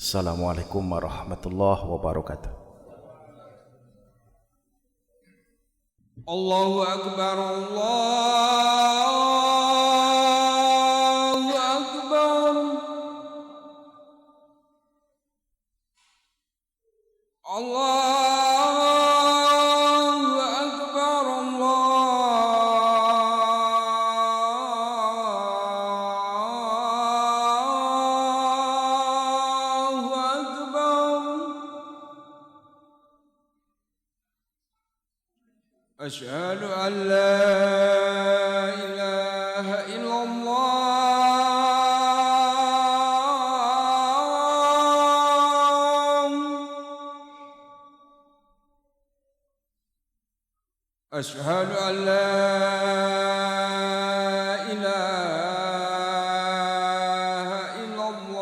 Assalamualaikum warahmatullahi wabarakatuh. Allahu Akbar, Allahu Akbar, Allahu Akbar, Allahu Akbar. Asyhadu an la ilaha illallah. Asyhadu an la ilaha illallah.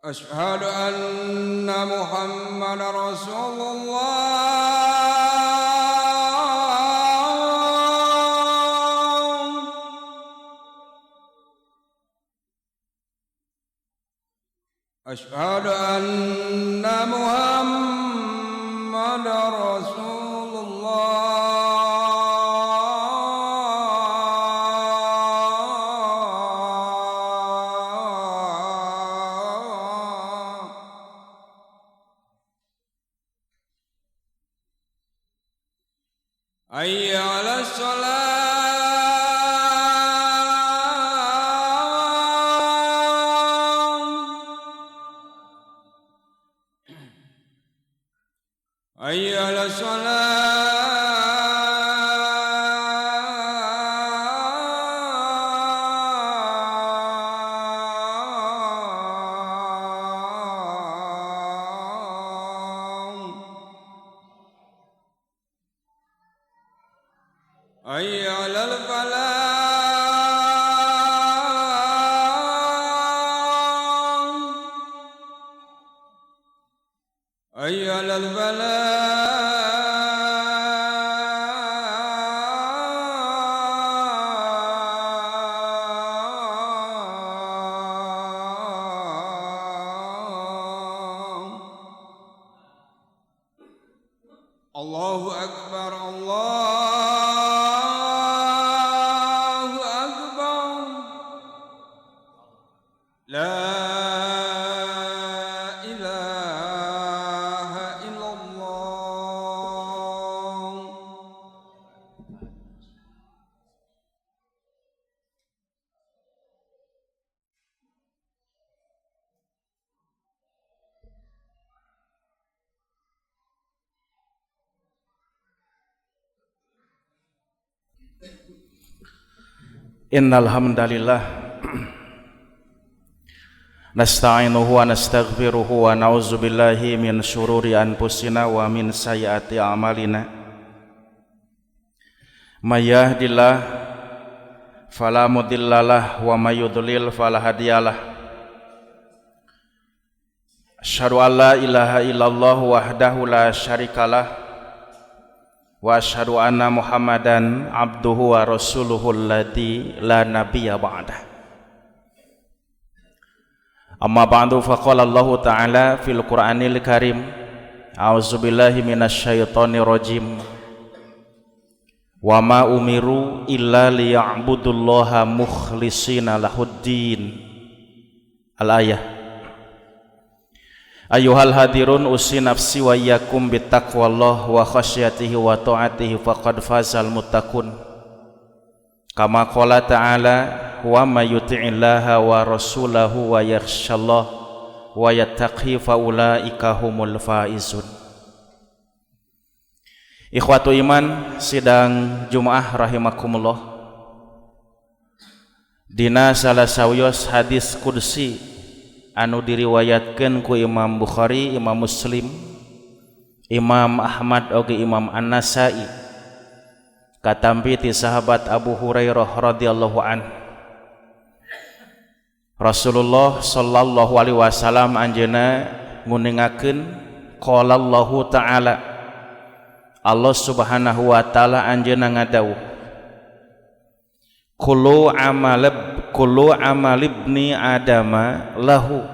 Asyhadu anna Muhammadar Rasulullah. Asyhadu anna Muhammadar Rasulullah. Hayya 'alas shalah. Hayya 'alas shalah. Hayya 'alal falah. Hayya 'alal falah. Allahu Akbar, Allahu Akbar. La ilaha illallah. Innal hamdalillah nasta'inuhu wa nastaghfiruhu wa na'udzu billahi min syururi anfusina wa min sayyiati a'malina. May yahdihillahu fala mudhillalah wa may yudlil fala hadiyalah. Asyhadu an la ilaha illallah wahdahu la syarikalah wa asyhadu anna Muhammadan abduhu wa rasuluhu alladzi la nabiyya ba'dah. Amma ba'du, faqala Allahu ta'ala fil Qur'anil Karim, a'udzubillahi minasyaitonir rajim. Wa ma umiru illa liya'budullaha mukhlishina lahuddin. Al-ayah. Ayuhal hadirun, usi nafsi wa iyyakum bittaqwallah wa khasyatihi wa ta'atihi faqad fazal muttaqun. Kama qala ta'ala, wa may yuti'illaha wa rasulahu wa yakhshallah wa yattaqi fa ulaika humul faizun. Ikhwatu iman sidang Jumaah rahimakumullah. Dina salah sawios hadis qudsi anu diriwayatkeun ku Imam Bukhari, Imam Muslim, Imam Ahmad oge Imam An-Nasai katampi ti sahabat Abu Hurairah radhiyallahu an. Rasulullah sallallahu alaihi wasallam anjeunna nguningakeun qala Allahu ta'ala Allah Subhanahu wa taala anjeunna ngadawuh kullu amal ibni adama lahu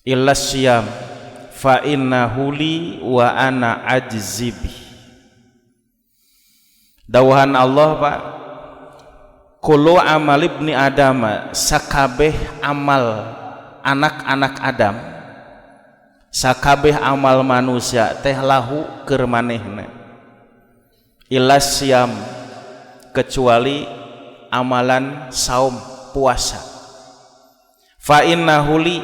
illa siyam fa innahu li wa ana ajzibi. Dawuhan Allah Pak, kullu amal ibni adama, sakabeh amal anak-anak Adam, sakabeh amal manusia teh lahu keur manehna illa siyam, kecuali amalan saum puasa. Fa innahu li,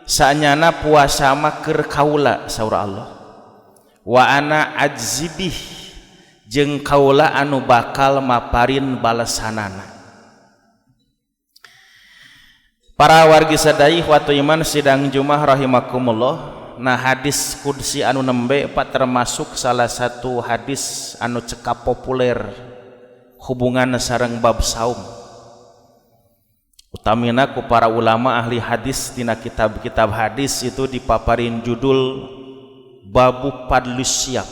saanyana puasa mah keur kaula saur Allah, wa ana ajzibih, jeung kaula anu bakal maparin balesanana. Para wargi sadayih watu iman sidang Jumat rahimakumullah. Nah, hadis qudsi anu nembe Pak termasuk salah satu hadis anu cekap populer hubungan sareng bab saum. Utamina ku para ulama ahli hadis dina kitab-kitab hadis itu dipaparin judul babu fadlus syiyam,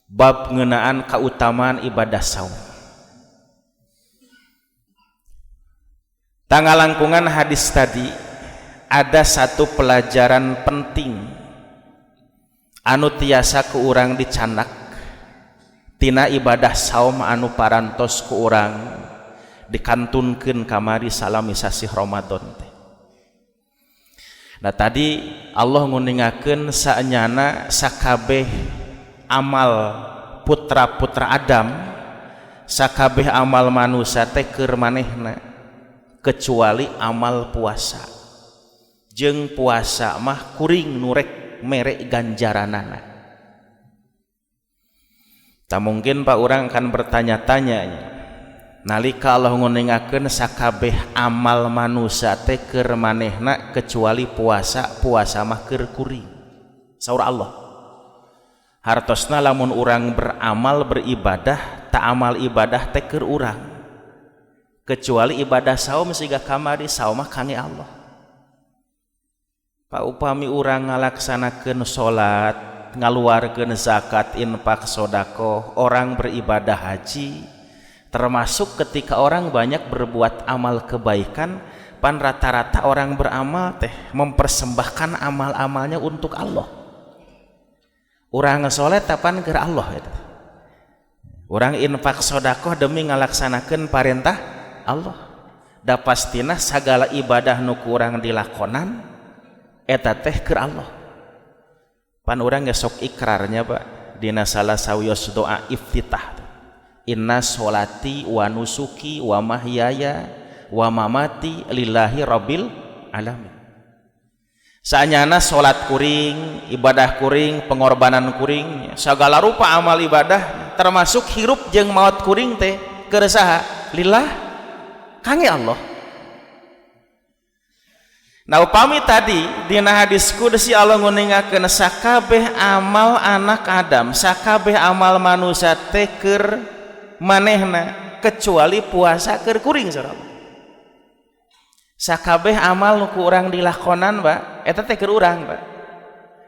bab ngeunaan kautamaan ibadah saum. Tanggal langkungan hadis tadi ada satu pelajaran penting anu tiasa ku urang dicanak tina ibadah saum anu parantos ku urang dikantunkeun kamari salami sasih Ramadan teh. Nah tadi Allah nguningakeun saenyana sakabeh amal putra-putra Adam, sakabeh amal manusia teh keur manehna kecuali amal puasa. Jeung puasa mah kuring nurek mere ganjaranana. Tak mungkin Pak urang akan bertanya-tanya, nalika Allah nguningakeun sakabeh amal manusia teh keur manehna kecuali puasa, puasa mah keur kuring. Saur Allah, hartosna lamun urang beramal beribadah, tak amal ibadah teh keur urang. Kecuali ibadah saum siga kamari saum mah kangge Allah. Pak upami urang ngalaksanakeun salat, ngaluarkeun zakat, infak, sedekah, orang beribadah haji, termasuk ketika orang banyak berbuat amal kebaikan, pan rata-rata orang beramal teh mempersembahkan amal-amalnya untuk Allah. Urang salat tapan keur Allah eta. Urang infak sedekah demi ngalaksanakeun parentah Allah. Da pastina sagala ibadah nu kurang dilakonan eta teh keur Allah. Pan urang geus sok ikrarnya Pak dina salah sawios doa iftitah. Inna sholati wa nusuki wa mahyaya wa mamati lillahi rabbil alamin. Saanyana salat kuring, ibadah kuring, pengorbanan kuring, sagala rupa amal ibadah termasuk hirup jeung maot kuring teh keur saha? Lillah kangge Allah. Nah upami tadi dina hadis qudsi Allah nguningakeun sakabeh amal anak Adam, sakabeh amal manusia teh keur manehna kecuali puasa keur kuring saudara. Sakabeh amal nu ku urang dilakonan Pak eta teh keur urang Pak.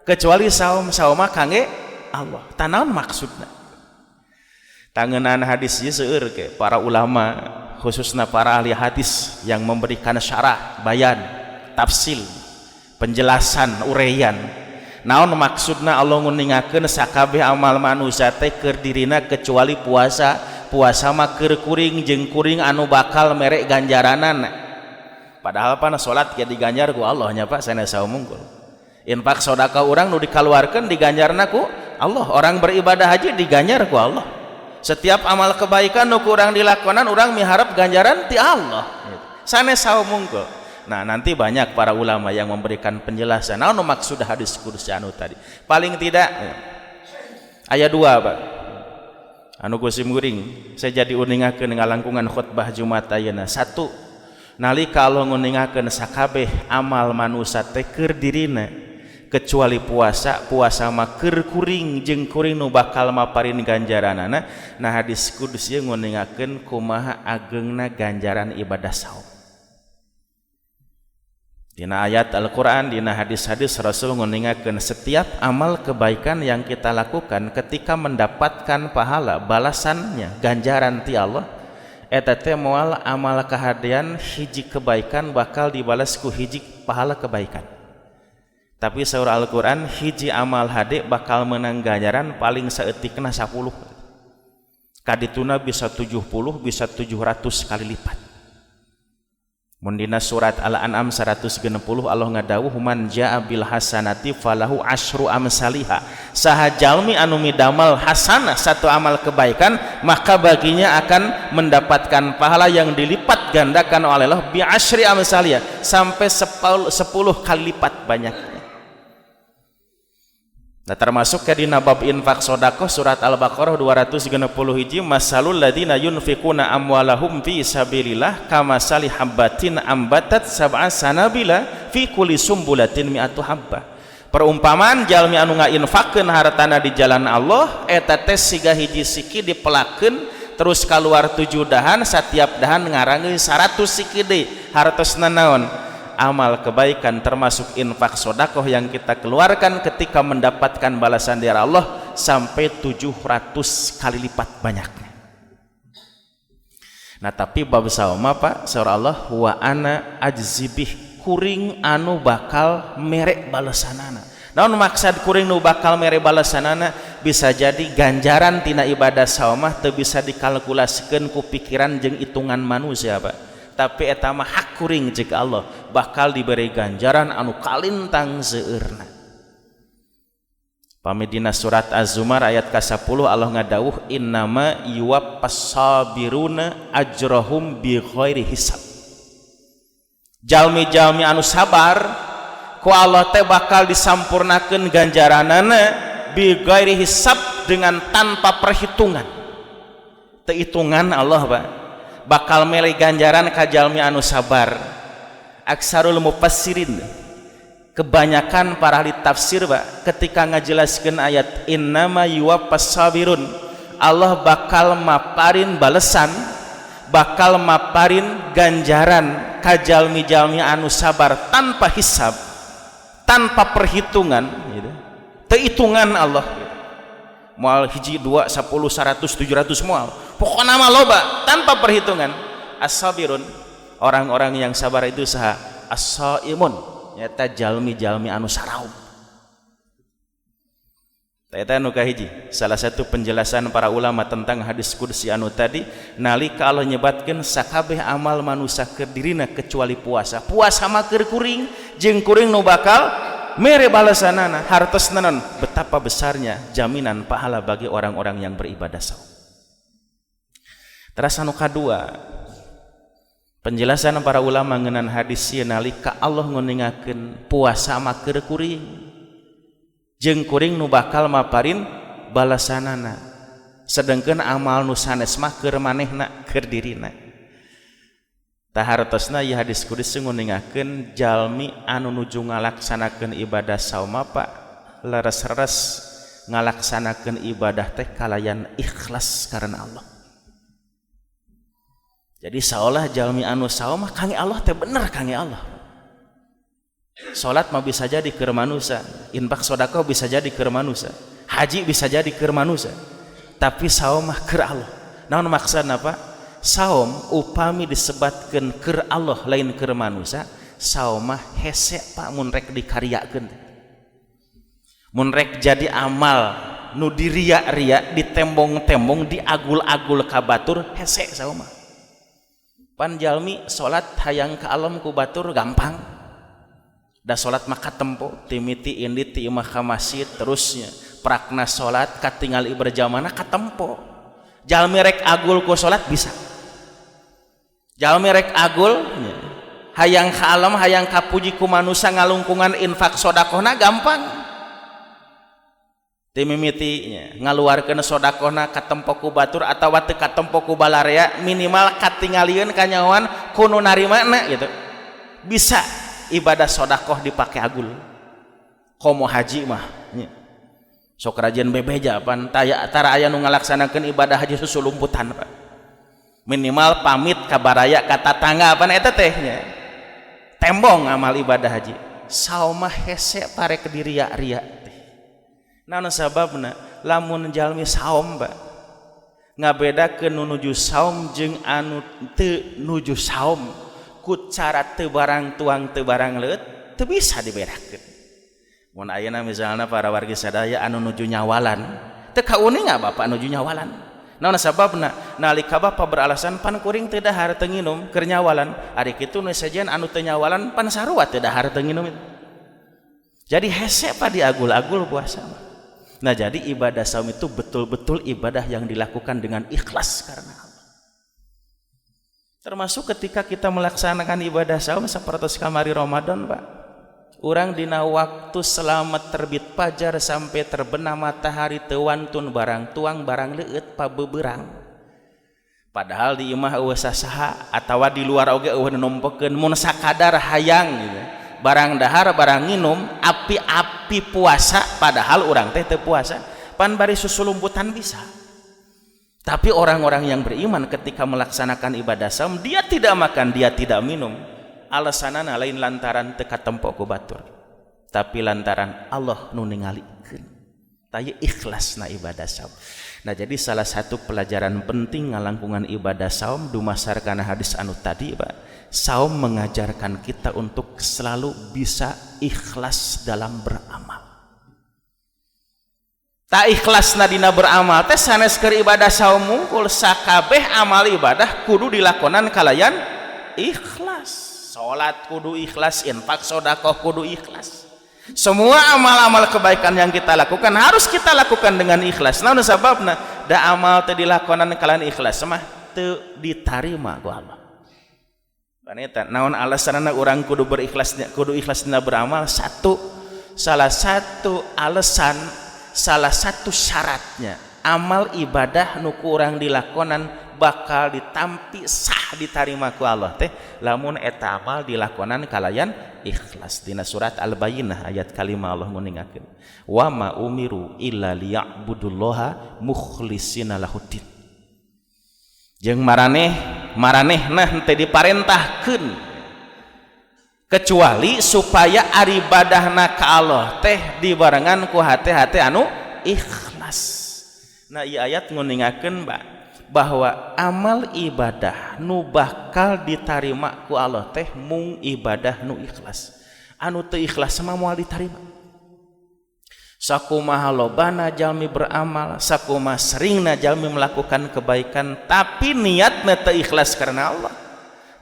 Kecuali saum mah kangge Allah. Tanaon maksudna? Tangeunana hadis ieu seueur ke para ulama khususnya para ahli hadis yang memberikan syarah, bayan, tafsil, penjelasan, uraian. Naon maksudna Allah nguningakeun sakabeh amal manusia teh keur dirina kecuali puasa, puasa mah keur kuring jeung kuring anu bakal mere ganjaranana. Padahal pana salat ge diganjar ku Allah nya Pak sanes saumungkul. Infak sedekah urang nu dikaluarkeun diganjarna ku Allah, orang beribadah haji diganjar ku Allah. Setiap amal kebaikan nu kurang dilakonan urang miharap ganjaran ti Allah. Sanes saumungkul. Nah, nanti banyak para ulama yang memberikan penjelasan naon maksud hadis qudsi anu tadi. Paling tidak ayat 2 Pak. Anu kusim guring saya jadi uningakeun ngalangkungan khutbah Jumat ayeuna. 1. Nalika Allah nguningakeun sakabeh amal manusia teh keur dirina kecuali puasa, puasa mah keur kuring jeung kuring nu bakal maparin ganjaranana. Nah hadis qudsi nguningakeun kumaha ageungna ganjaran ibadah saum. Dina ayat Al-Quran, dina hadis-hadis Rasul ngeningakeun setiap amal kebaikan yang kita lakukan ketika mendapatkan pahala balasannya ganjaran ti Allah eta teh moal amal kahadian hiji kebaikan bakal dibalas ku hiji pahala kebaikan. Tapi saur Al-Quran hiji amal hade bakal menang ganjaran paling saeutikna 10. Kadituna bisa 70 bisa 700 kali lipat. Mun dina surat Al-An'am 160 Allah ngadawuh man jaa bil hasanati falahu asyru amsalihha. Saha jalmi anu midamal hasanah satu amal kebaikan maka baginya akan mendapatkan pahala yang dilipat gandakan oleh Allah bi asyri amsalihha sampai 10 kali lipat banyaknya. Nah termasuk ke dina bab infak sedekah surat Al-Baqarah 261 masalul ladina yunfikuna amwalahum fi sabilillah kamasali habbatin ambatat sab'a sanabila fi kulli sumbulatin mi'atu habbah. Perumpamaan jalmi anu ngainfakkeun hartana di jalan Allah eta teh siga hiji siki dipelakeun terus keluar 7 dahan setiap dahan ngarangeun 100 siki deui hartosna naon amal kebaikan termasuk infak sedekah yang kita keluarkan ketika mendapatkan balasan dari Allah sampai 700 kali lipat banyaknya. Nah tapi bab saoma Pak surah Allah wa ana ajzibih kuring anu bakal mere balasanana. Naon maksud kuring nu bakal mere balasanana bisa jadi ganjaran tina ibadah saoma teu bisa dikalkulasikeun ku pikiran jeung hitungan manusia Pak. Tapi eta mah hak kuring jeung Allah bakal diberi ganjaran anu kalintang seueurna. Pamedina surat Az-Zumar ayat ke-10 Allah ngadawuh innama yuwaffas-sabiruna ajrahum bighairi hisab. Jalmi-jalmi anu sabar ku Allah teh bakal disampurnakeun ganjaranana bighairi hisab dengan tanpa perhitungan. Teu hitungan Allah Pak bakal milih ganjaran ka jalmi anu sabar. Aksarul mufassirin kebanyakan para ahli tafsir Pak ketika ngajelaskeun ayat innama yuwaffas sabirun Allah bakal maparin balesan bakal maparin ganjaran ka jalmi-jalmi anu sabar tanpa hisab tanpa perhitungan gitu. Teu hitungan Allah moal hiji 2 10 100 700 moal pokokna mah loba tanpa perhitungan. As-sabirun orang-orang yang sabar itu saha as-saimun nyata jalmi-jalmi anu saraum. Eta anu kahiji salah satu penjelasan para ulama tentang hadis qudsi anu tadi nalika Allah nyebatkeun sakabeh amal manusia keur dirina kecuali puasa. Puasa mah keur kuring jeung kuring nu bakal mere balasanana hartosna naon betapa besarnya jaminan pahala bagi orang-orang yang beribadah saum. Terus anu kadua penjelasan para ulama ngeunaan hadis ieu nalika Allah nguningakeun puasa mah keur kuring jeung kuring nu bakal maparin balasanana sedengkeun amal nu sanes mah keur manehna keur dirina. Tah hartosna ieu hadis qudsi nguningakeun jalmi anu nuju ngalaksanakeun ibadah saum Pak leres-leres ngalaksanakeun ibadah teh kalayan ikhlas karena Allah. Jadi seolah jalmi anu saum mah kange Allah teh bener kange Allah. Salat mah bisa jadi keur manusia, infak sedekah bisa jadi keur manusia, haji bisa jadi keur manusia. Tapi saum mah keur Allah. Naon maksudna Pak? Saum upami disebatkeun keur Allah lain keur manusia, saum mah hese Pak mun rek dikaryakeun. Mun rek jadi amal nu diria-ria, ditembong-tembong, diagul-agul ka batur hese saum mah. Pan jalmi salat hayang ka alam ku batur gampang. Da salat mah katempo timiti indit ti imah ka masjid terusnya prakna salat katingali berjamaah katempo. Jalmi rek agul ku salat bisa. Jalmi rek agul hayang ka alam hayang ka puji ku manusia ngalungkungan infak sedekahna gampang. Timimitinya ngaluarkeun sedekahna katempo ku batur atawa teu katempo ku balarea minimal katingalieun kanyawan kudu narimana gitu. Bisa ibadah sedekah dipake agul. Komo haji mah sok rajin bebeja pan tara aya nu ngalaksanakeun ibadah haji susulumputan Pak. Minimal pamit ka baraya ka tatangga pan eta teh nya. tembong amal ibadah haji. Saum mah hese pare ke ria-ria teh. Naon sababna? Lamun jalmi saum ba ngabedakeun nu nuju saum jeung anu teu nuju saum ku cara teu barang tuang teu barang leuit teu bisa dibedakeun. Mun ayeuna misalna para wargi sadaya anu nuju nyawalan teu kauning bapak nuju nyawalan. Naon sababna? Nalika bapak beralasan pan kuring teu dahar teu nginum keur nyawalan, ari kitu nu sajian anu teu nyawalan pan sarua teu dahar teu nginum. Jadi hese pa diagul-agul puasa. Nah, jadi ibadah saum itu betul-betul ibadah yang dilakukan dengan ikhlas karena Allah. Termasuk ketika kita melaksanakan ibadah saum sapertos kamari Ramadan, Pak. Urang dina waktu selamat terbit fajar sampai terbenam matahari teu wantun barang tuang barang leuit pabeberang. Padahal di imah eueuh sasaha atawa di luar oge eueuh nompokeun mun sakadar hayang gitu. Barang dahar barang nginum api-api puasa padahal orang teh teu puasa pan bari susulumputan bisa. Tapi orang-orang yang beriman ketika melaksanakan ibadah saum dia tidak makan, dia tidak minum, alasanana lain lantaran teu katempo ku batur tapi lantaran Allah nu ningalikeun taya ikhlasna ibadah saum. Nah, jadi salah satu pelajaran penting ngalangkungan ibadah saum dumasarkan hadis anu tadi, Pak. Saum mengajarkan kita untuk selalu bisa ikhlas dalam beramal. Tak ikhlas nadina beramal teh sanes keur ibadah saum mungkul sakabeh amal ibadah kudu dilakonan kalayan ikhlas. Salat kudu ikhlas, infak sedekah kudu ikhlas. Semua amal-amal kebaikan yang kita lakukan harus kita lakukan dengan ikhlas. Naon sababna? Da amal teh dilakonan kalayan ikhlas mah teu ditarima ku Allah. Paneta naon alasanna urang kudu berikhlasnya kudu ikhlasna beramal? Salah satu alasan, salah satu syaratnya amal ibadah nu ku urang dilakonan bakal ditampi sah ditarima ku Allah teh lamun eta amal dilakonan kalayan ikhlas. Dina surat Al-Bayyinah ayat kalima Allah nguningakeun wa ma umiru illa liya'budullaha mukhlishina lahuddin. Jeung maranehna henteu diparentahkeun kecuali supaya aribadahna ka Allah teh dibarengan ku hate-hate anu ikhlas. Nah, ieu ayat nguningakeun bahwa amal ibadah nu bakal ditarima ku Allah teh mung ibadah nu ikhlas. Anu teu ikhlas mah moal ditarima. Sakumaha lobana jalmi beramal, sakumaha seringna jalmi melakukan kebaikan tapi niatna teu ikhlas karena Allah.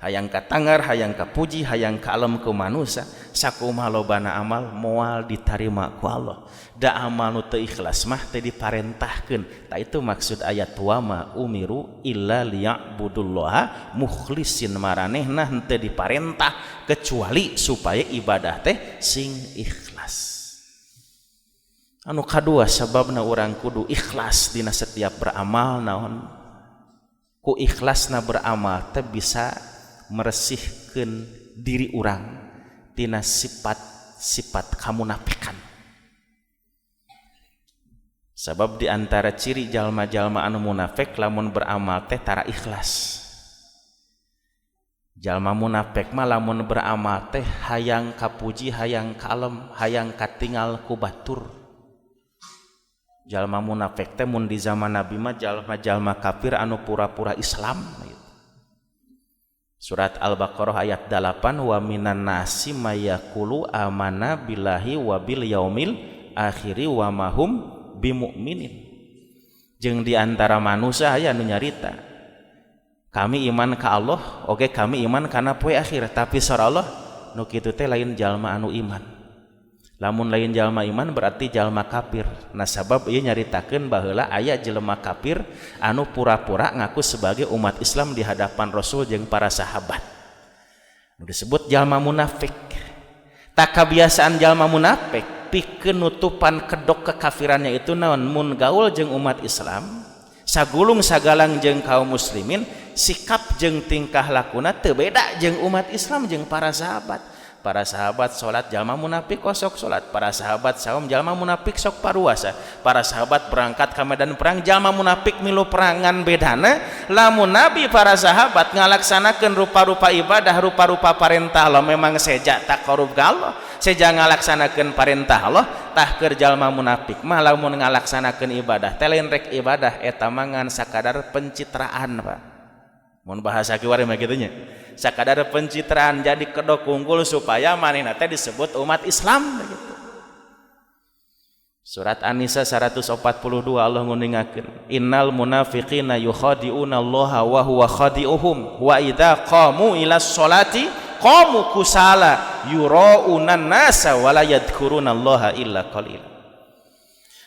Hayang ka tangar, hayang ka puji, hayang ka alam ku manusia, sakumaha lobana amal moal ditarima ku Allah. Da amal nu teu ikhlas mah teu diparentahkeun. Tah itu maksud ayat wa ma umiru illa liya'budullaha mukhlisin, maranehna henteu diparentah kecuali supaya ibadah teh sing ikhlas. Anu kadua sababna urang kudu ikhlas dina setiap beramal naon? Ku ikhlasna beramal teh bisa meresihkeun diri urang tina sifat-sifat kamunafikan. Sabab di antara ciri jalma-jalma anu munafik lamun beramal teh tara ikhlas. Jalma munafik mah lamun beramal teh hayang kapuji, hayang kalem, hayang katingal ku batur. Jalma munafik teh mun di zaman Nabi mah jalma-jalma kafir anu pura-pura Islam. Surat Al-Baqarah ayat 8 wa minan nasi mayaqulu amana billahi wa bil yaumil akhiri wa mahum bimu'minin. Jeung di antara manusia aya nu nyarita kami iman ka Allah, oge kami iman kana poe akhir, tapi sara Allah nu kitu teh lain jalma anu iman. Lamun lain jalma iman berarti jalma kafir. Nah, sabab ieu nyaritakeun baheula aya jelema kafir anu pura-pura ngaku sebagai umat Islam di hadapan Rasul jeung para sahabat. Disebut jalma munafik. Tak kebiasaan jalma munafik pikeun nutupan kedok kekafirannya itu naon? Mun gaul jeung umat Islam, sagulung sagalang jeung kaum muslimin, sikap jeung tingkah lakuna teu beda jeung umat Islam jeung para sahabat. para sahabat salat jalma munafik sok salat, para sahabat saum jalma munafik sok paruasa, para sahabat berangkat ka medan perang jalma munafik milu perangan bedana. Lamun nabi para sahabat ngalaksanakeun rupa-rupa ibadah, rupa-rupa parentah Allah memang seja taqarrub ka Allah, seja ngalaksanakeun parentah Allah, tah keur jalma munafik mah lamun ngalaksanakeun ibadah teh lain rek ibadah eta mangan sakadar pencitraan Pak. Mun bahasa kiwari mah kitu nya. Sakadar pencitraan jadi kedok unggul supaya manehna teh disebut umat Islam begitu. Surat An-Nisa 142 Allah nguningakeun innal munafiqina yukhadi'una Allaha wa huwa khadi'uhum wa idza qamu ila sholati qamu kusala yura'unan nasa wa la yadhkuruna Allaha illa qalila.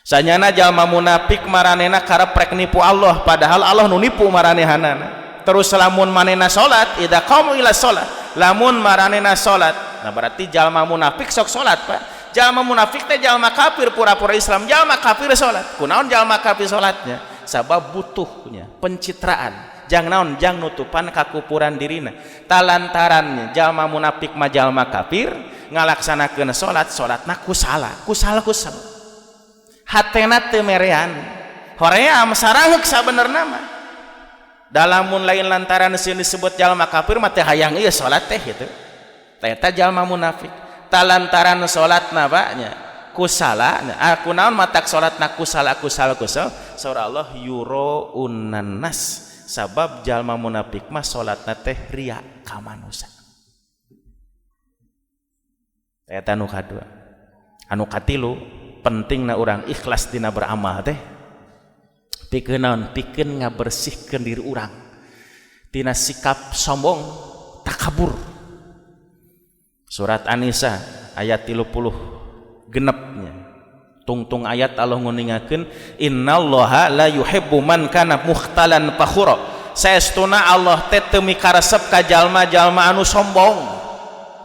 Sanyana jalma munafik maranehna kareprek nipu Allah padahal Allah nu nipu maranehanana. Terus lamun manehna salat idza qamu ila salat, lamun maranehna salat, nah berarti jalma munafik sok salat Pak. Jalma munafik teh jalma kafir pura-pura Islam, jalma kafir salat. Kunaon jalma kafir salatnya? Sabab butuhnya pencitraan, jang naon jang nutupan kakupuran dirina. Talantarannya jalma munafik mah jalma kafir ngalaksanakeun salat, salatna kusala. Hatena teu merean. Horea sarangheuk sabenerna mah. Dalamun lain lantaran sini disebut jalma kafir mah teh hayang ieu salat teh gitu. Eta jalma munafik. Talantaran salatna baknya kusala, aku naon matak salatna kusal saur Allah yuraunan nas. Sabab jalma munafik mah salatna teh ria ka manusia. Eta nu kadua. Anu katilu pentingna urang ikhlas dina beramal teh. Pikeun naon? Pikeun ngabersihkeun diri urang tina sikap sombong, takabur. Surat An-Nisa ayat 30 genepnya. Tungtung ayat Allah nguningakeun innallaha la yuhibbu man kana mukhtalan fakhura. Saestuna Allah teh teu mikaresep ka jalma-jalma anu sombong,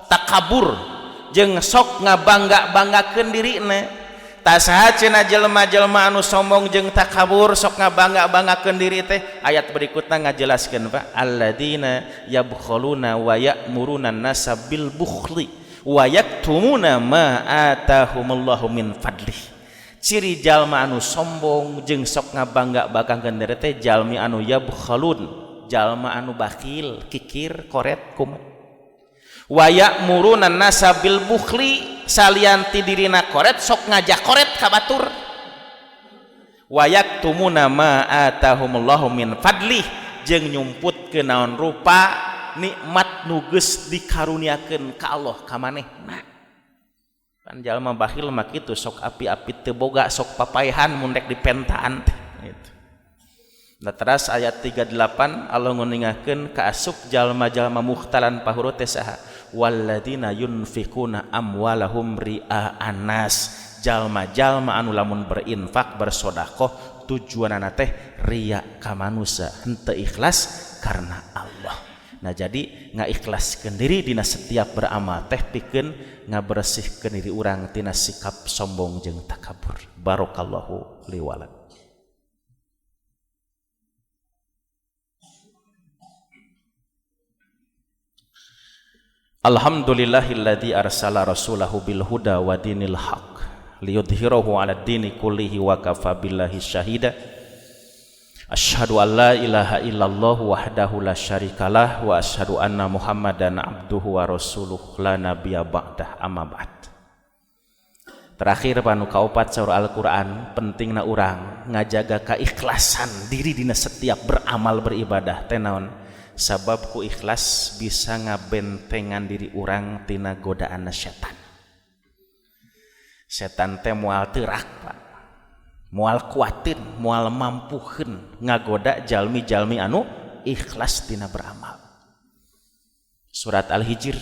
takabur jeung sok ngabangga-banggakeun dirina. Tasaha cenah jelema-jelema anu sombong jeung takabur sok ngabangga-banggakeun diri teh ayat berikutna ngajelaskeun Pak alladzina yabkhuluna wa ya'muruna an-nasa bil bukhli wa yaktumuna ma atahumullahu min fadlih. Ciri jalma anu sombong jeung sok ngabangga-banggakeun diri teh jalmi anu yabkhulun, jalma anu bakhil, kikir, koret, kumat. Wa ya'muruna an-nasa bil bukhli salianti dirina koret sok ngajak koret ka batur. Wa yaktumuna ma atahumullahu min fadlih jeung nyumputkeun naon rupa nikmat nu geus dikaruniakeun ka Allah ka manehna. Kan jalma bakhil mah kitu sok api-api teu boga sok papaehan mun rek dipentaan teh gitu. Nah teras ayat 38 Allah nguningakeun ka asup jalma-jalma mukhtalan pahuru teh saha walladzina yunfikuna amwalahum ria'an nas. Jalma-jalma anu lamun berinfak bersedekah tujuanna teh ria ka manusia, henteu ikhlas karena Allah. Nah jadi ngaikhlaskeun diri dina setiap beramal teh pikeun ngabersihkeun diri urang tina sikap sombong jeung takabur. Barakallahu li wa lakum. Alhamdulillahilladzi arsala rasulahu bil huda wa dinil haq liyudhhirahu 'alad dini kullihi wa kafa billahi syahida. Asyhadu an la ilaha illallah wahdahu la syarikalah wa asyhadu anna Muhammadan abduhu wa rasuluh la nabiyya ba'dah amma ba'd. Terakhir panu kaopat saur Al-Qur'an pentingna urang ngajaga keikhlasan diri dina setiap beramal beribadah teh naon? Sabab ku ikhlas bisa ngabentengan diri urang tina godaan setan. Setan teh moal teurak Pak, moal kuatin, moal mampukeun ngagoda jalmi-jalmi anu ikhlas tina beramal. Surat Al-Hijr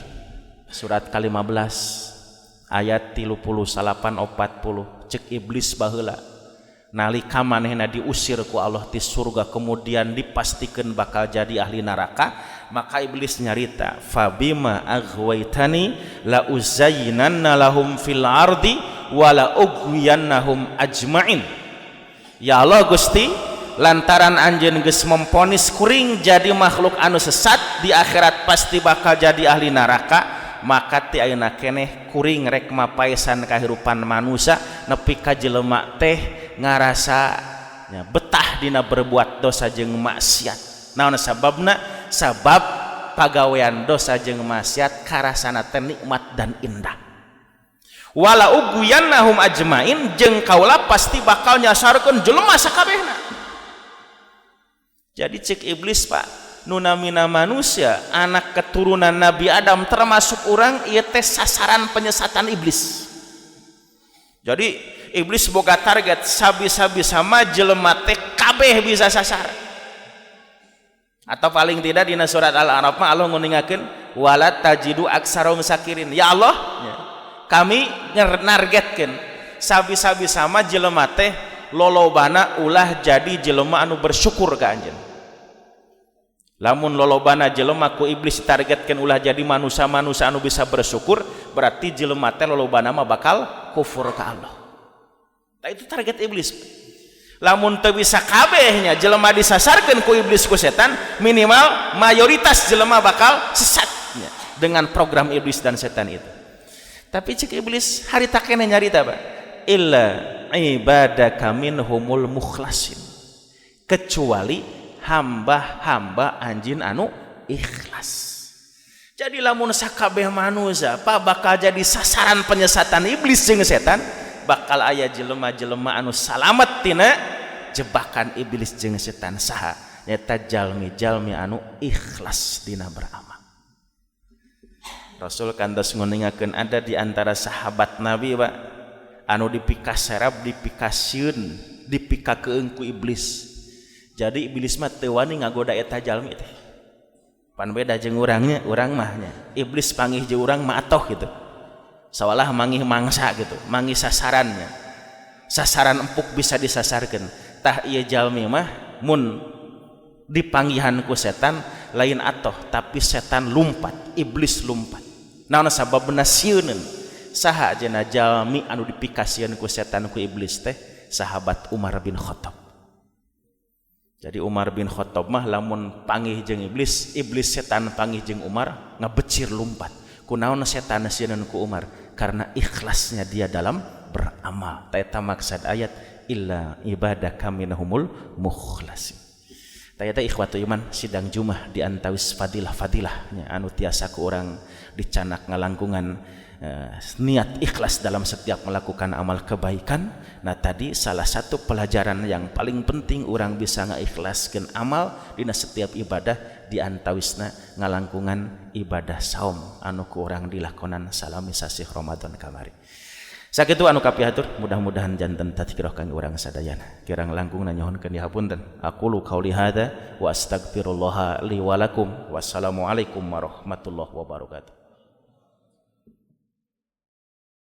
surat ke-15 ayat 38-40 cek iblis baheula nalika manehna diusir ku Allah ti surga kemudian dipastikeun bakal jadi ahli neraka, maka iblis nyarita fabima aghwaytani la uzayyinanna lahum fil ardi wa la ughwiyannahum ajmain. Ya Allah Gusti, lantaran anjeun geus memponis kuring jadi makhluk anu sesat di akhirat pasti bakal jadi ahli neraka, maka ti ayeuna keneh kuring rek mapaesan kahirupan manusia nepi ka jelema teh ngarasa nya betah dina berbuat dosa jeung maksiat. Naon sababna? Sabab pagawean dosa jeung maksiat karasana teh nikmat dan indah. Wala uguyannahum ajmain, jeung kaula pasti bakal nyasarkeun jelema sakabehna. Jadi cek iblis Pak, nu namina manusia anak keturunan Nabi Adam termasuk orang ieu teh sasaran penyesatan iblis. Jadi iblis boga target sabi-sabi sama jelema teh kabeh bisa sasar. Atau paling tidak di surat Al-A'raf mah Allah nguningakeun wala tajidu aksarum sakirin. Ya Allah, kami nargetkeun sabi-sabi sama jelema teh lolobana ulah jadi jelema anu bersyukur ka anjeun. Lamun lolobana jelema ku iblis targetkeun ulah jadi manusia-manusia anu bisa bersyukur, berarti jelema teh lolobana mah bakal kufur ka Allah. Nah, itu target iblis. Lamun teu bisa kabehnya jelema disasarkeun ku iblis ku setan, minimal mayoritas jelema bakal sesatnya dengan program iblis dan setan itu. Tapi cek iblis harita keneh nyarita Pak, illa ibadaka minhumul mukhlasin, kecuali hamba-hamba anjin anu ikhlas. Jadi lamun sakabeh manusia Pak bakal jadi sasaran penyesatan iblis jeung setan, bakal aya jelema-jelema anu salamet tina jebakan iblis jeung setan. Saha? Nyata jalmi-jalmi anu ikhlas dina beramal. Rasul kantos nguningakeun ada di antara sahabat Nabi Pak anu dipikas serap, dipikasieun, dipikakeun ku iblis. Jadi iblis mah teu wani ngagoda eta jalmi teh. Pan beda jeung urangnya, urang mah nya iblis panggih jeung urang mah atoh gitu. Sawalah manggih mangsa gitu, manggih sasarannya. Sasaran empuk bisa disasarkeun. Tah ieu jalmi mah mun dipanggihan ku setan lain atoh, tapi setan lumpat, iblis lumpat. Naon sababna sieunun? Saha ajeuna jalmi anu dipikasieun ku setan ku iblis teh? Sahabat Umar bin Khattab. Jadi Umar bin Khattab mah lamun panggih jeung iblis, iblis setan panggih jeung Umar ngabecir lumpat. Kunaon setan sieun ku Umar? Karena ikhlasnya dia dalam beramal. Eta maksud ayat illa ibadaka minhumul mukhlasin. Tayata ikhwatu iman sidang Jumat di antawis fadilah-fadilahnya anu tiasa ku urang dicanak ngalangkungan niat ikhlas dalam setiap melakukan amal kebaikan. Nah tadi salah satu pelajaran yang paling penting orang bisa ngaikhlaskeun amal dina setiap ibadah di antawisna ngalangkungan ibadah saum anu ku urang dilakonan salami sasih Ramadan kamari. Sakitu anu kapihatur, mudah-mudahan janten tadzkirah kangge urang sadayana. Kirang langkung nanyohonkeun dihapunten. Aqulu qauli hadza wa astaghfirullaha li wa lakum. Wassalamualaikum warahmatullahi wabarakatuh.